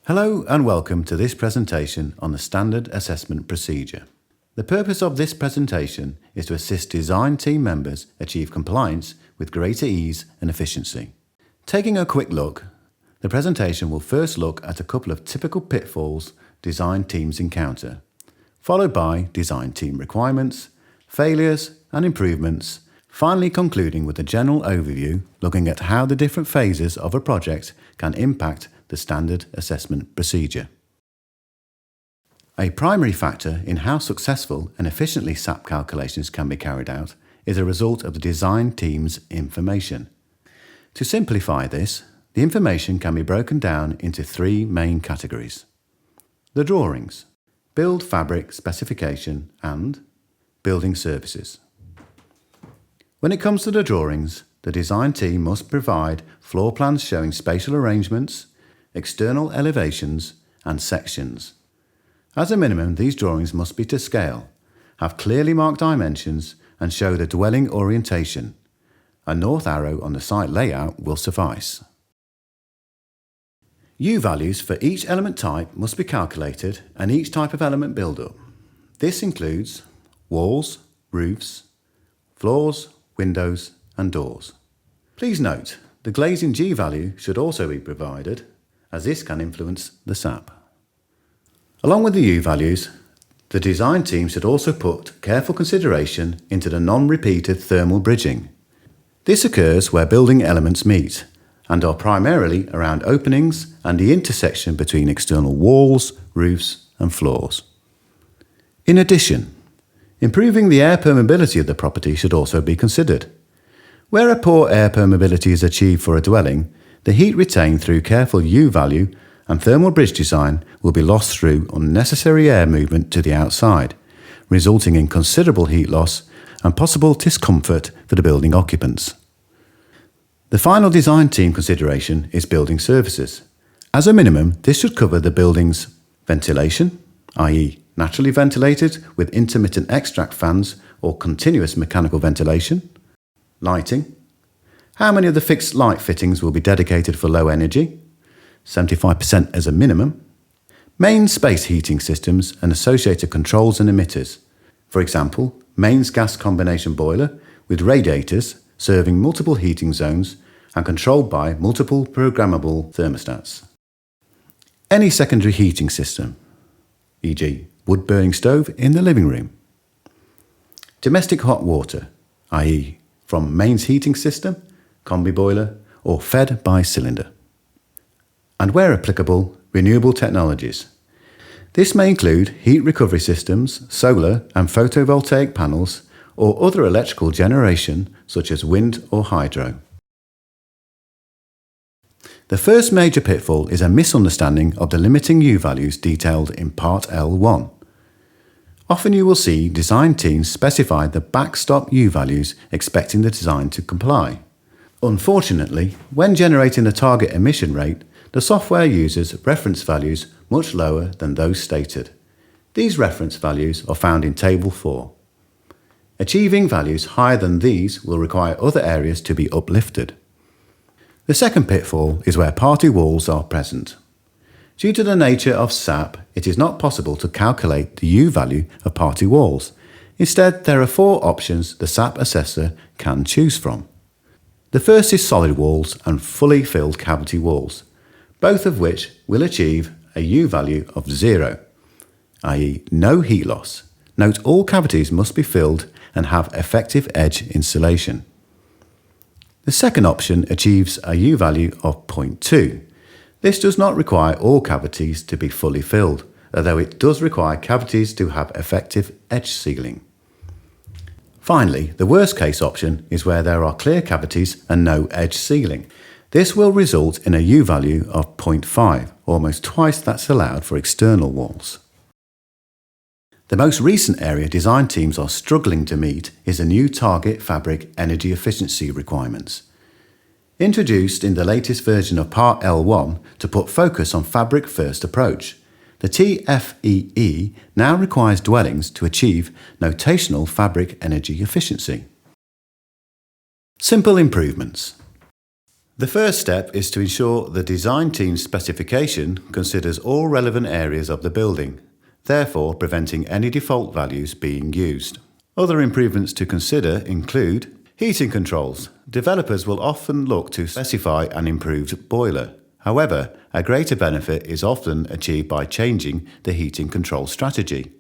Hello and welcome to this presentation on the Standard Assessment Procedure. The purpose of this presentation is to assist design team members achieve compliance with greater ease and efficiency. Taking a quick look, the presentation will first look at a couple of typical pitfalls design teams encounter, followed by design team requirements, failures and improvements, finally concluding with a general overview looking at how the different phases of a project can impact the standard assessment procedure. A primary factor in how successful and efficiently SAP calculations can be carried out is a result of the design team's information. To simplify this, the information can be broken down into three main categories: the drawings, build fabric specification, and building services. When it comes to the drawings, the design team must provide floor plans showing spatial arrangements, external elevations and sections. As a minimum, these drawings must be to scale, have clearly marked dimensions and show the dwelling orientation. A north arrow on the site layout will suffice. U-values for each element type must be calculated and each type of element build-up. This includes walls, roofs, floors, windows and doors. Please note, the glazing G-value should also be provided, as this can influence the SAP. Along with the U-values, the design team should also put careful consideration into the non-repeated thermal bridging. This occurs where building elements meet and are primarily around openings and the intersection between external walls, roofs and floors. In addition, improving the air permeability of the property should also be considered. Where a poor air permeability is achieved for a dwelling, the heat retained through careful U-value and thermal bridge design will be lost through unnecessary air movement to the outside, resulting in considerable heat loss and possible discomfort for the building occupants. The final design team consideration is building services. As a minimum, this should cover the building's ventilation, i.e. naturally ventilated with intermittent extract fans or continuous mechanical ventilation, lighting, how many of the fixed light fittings will be dedicated for low energy, 75% as a minimum, mains space heating systems and associated controls and emitters, for example, mains gas combination boiler with radiators serving multiple heating zones and controlled by multiple programmable thermostats. Any secondary heating system, e.g. wood-burning stove in the living room. Domestic hot water, i.e. from mains heating system, combi boiler or fed by cylinder. And where applicable, renewable technologies. This may include heat recovery systems, solar and photovoltaic panels or other electrical generation such as wind or hydro. The first major pitfall is a misunderstanding of the limiting U-values detailed in Part L1. Often you will see design teams specify the backstop U-values expecting the design to comply. Unfortunately, when generating the target emission rate, the software uses reference values much lower than those stated. These reference values are found in Table 4. Achieving values higher than these will require other areas to be uplifted. The second pitfall is where party walls are present. Due to the nature of SAP, it is not possible to calculate the U-value of party walls. Instead, there are four options the SAP assessor can choose from. The first is solid walls and fully filled cavity walls, both of which will achieve a U-value of 0, i.e. no heat loss. Note all cavities must be filled and have effective edge insulation. The second option achieves a U-value of 0.2. This does not require all cavities to be fully filled, although it does require cavities to have effective edge sealing. Finally, the worst case option is where there are clear cavities and no edge sealing. This will result in a U-value of 0.5, almost twice that's allowed for external walls. The most recent area design teams are struggling to meet is the new target fabric energy efficiency requirements. Introduced in the latest version of Part L1 to put focus on fabric first approach, the TFEE now requires dwellings to achieve notational fabric energy efficiency. Simple improvements. The first step is to ensure the design team's specification considers all relevant areas of the building, therefore preventing any default values being used. Other improvements to consider include heating controls. Developers will often look to specify an improved boiler. However, a greater benefit is often achieved by changing the heating control strategy.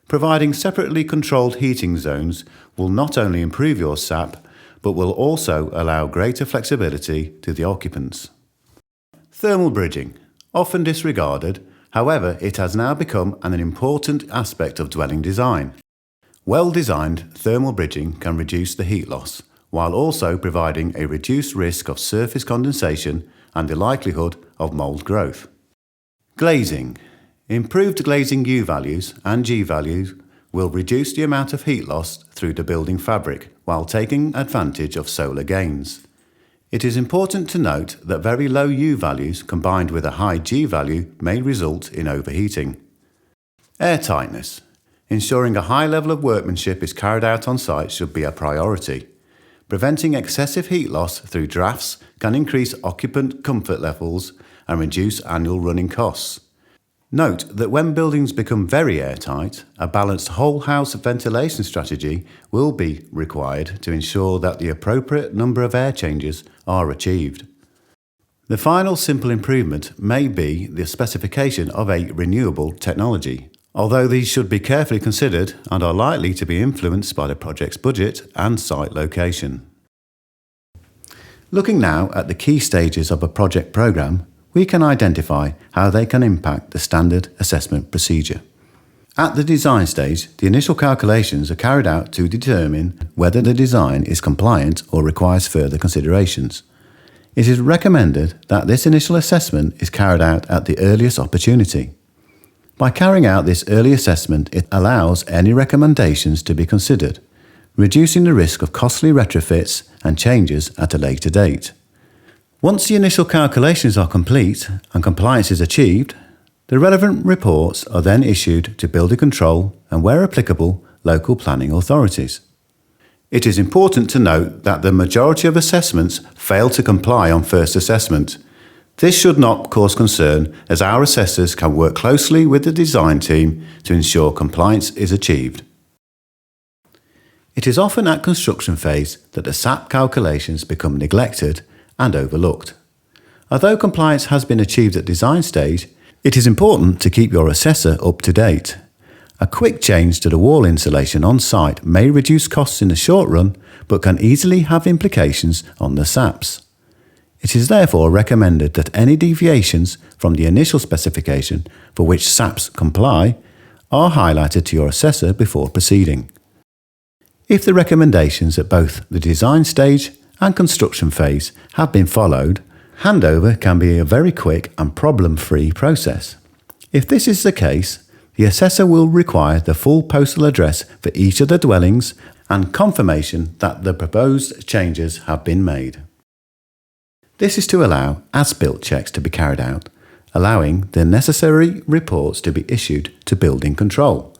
Providing separately controlled heating zones will not only improve your SAP, but will also allow greater flexibility to the occupants. Thermal bridging, often disregarded, however, it has now become an important aspect of dwelling design. Well-designed thermal bridging can reduce the heat loss, while also providing a reduced risk of surface condensation and the likelihood of mould growth. Glazing. Improved glazing U values and G values will reduce the amount of heat loss through the building fabric while taking advantage of solar gains. It is important to note that very low U values combined with a high G value may result in overheating. Air tightness. Ensuring a high level of workmanship is carried out on site should be a priority. Preventing excessive heat loss through drafts can increase occupant comfort levels and reduce annual running costs. Note that when buildings become very airtight, a balanced whole house ventilation strategy will be required to ensure that the appropriate number of air changes are achieved. The final simple improvement may be the specification of a renewable technology, although these should be carefully considered and are likely to be influenced by the project's budget and site location. Looking now at the key stages of a project programme, we can identify how they can impact the standard assessment procedure. At the design stage, the initial calculations are carried out to determine whether the design is compliant or requires further considerations. It is recommended that this initial assessment is carried out at the earliest opportunity. By carrying out this early assessment, it allows any recommendations to be considered, reducing the risk of costly retrofits and changes at a later date. Once the initial calculations are complete and compliance is achieved, the relevant reports are then issued to building control and, where applicable, local planning authorities. It is important to note that the majority of assessments fail to comply on first assessment. This should not cause concern, as our assessors can work closely with the design team to ensure compliance is achieved. It is often at construction phase that the SAP calculations become neglected and overlooked. Although compliance has been achieved at design stage, it is important to keep your assessor up to date. A quick change to the wall insulation on site may reduce costs in the short run, but can easily have implications on the SAPs. It is therefore recommended that any deviations from the initial specification for which SAPs comply are highlighted to your assessor before proceeding. If the recommendations at both the design stage and construction phase have been followed, handover can be a very quick and problem-free process. If this is the case, the assessor will require the full postal address for each of the dwellings and confirmation that the proposed changes have been made. This is to allow as-built checks to be carried out, allowing the necessary reports to be issued to building control.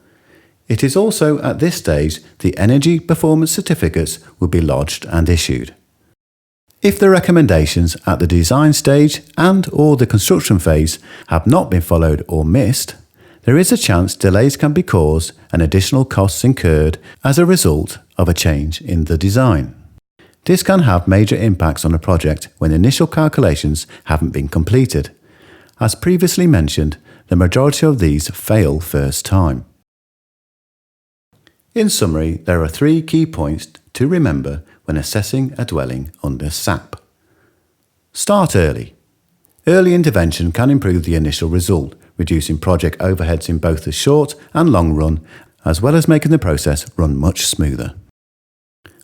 It is also at this stage the energy performance certificates will be lodged and issued. If the recommendations at the design stage and/or the construction phase have not been followed or missed, there is a chance delays can be caused and additional costs incurred as a result of a change in the design. This can have major impacts on a project when initial calculations haven't been completed. As previously mentioned, the majority of these fail first time. In summary, there are 3 key points to remember when assessing a dwelling under SAP. Start early. Early intervention can improve the initial result, reducing project overheads in both the short and long run, as well as making the process run much smoother.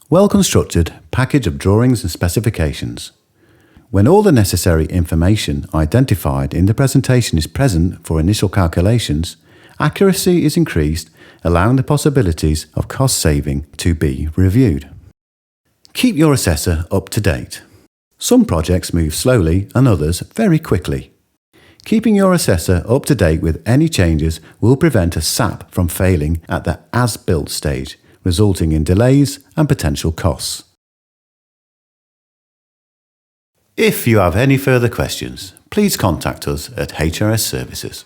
Well-constructed package of drawings and specifications. When all the necessary information identified in the presentation is present for initial calculations, accuracy is increased, allowing the possibilities of cost saving to be reviewed. Keep your assessor up to date. Some projects move slowly and others very quickly. Keeping your assessor up to date with any changes will prevent a SAP from failing at the as-built stage, resulting in delays and potential costs. If you have any further questions, please contact us at HRS Services.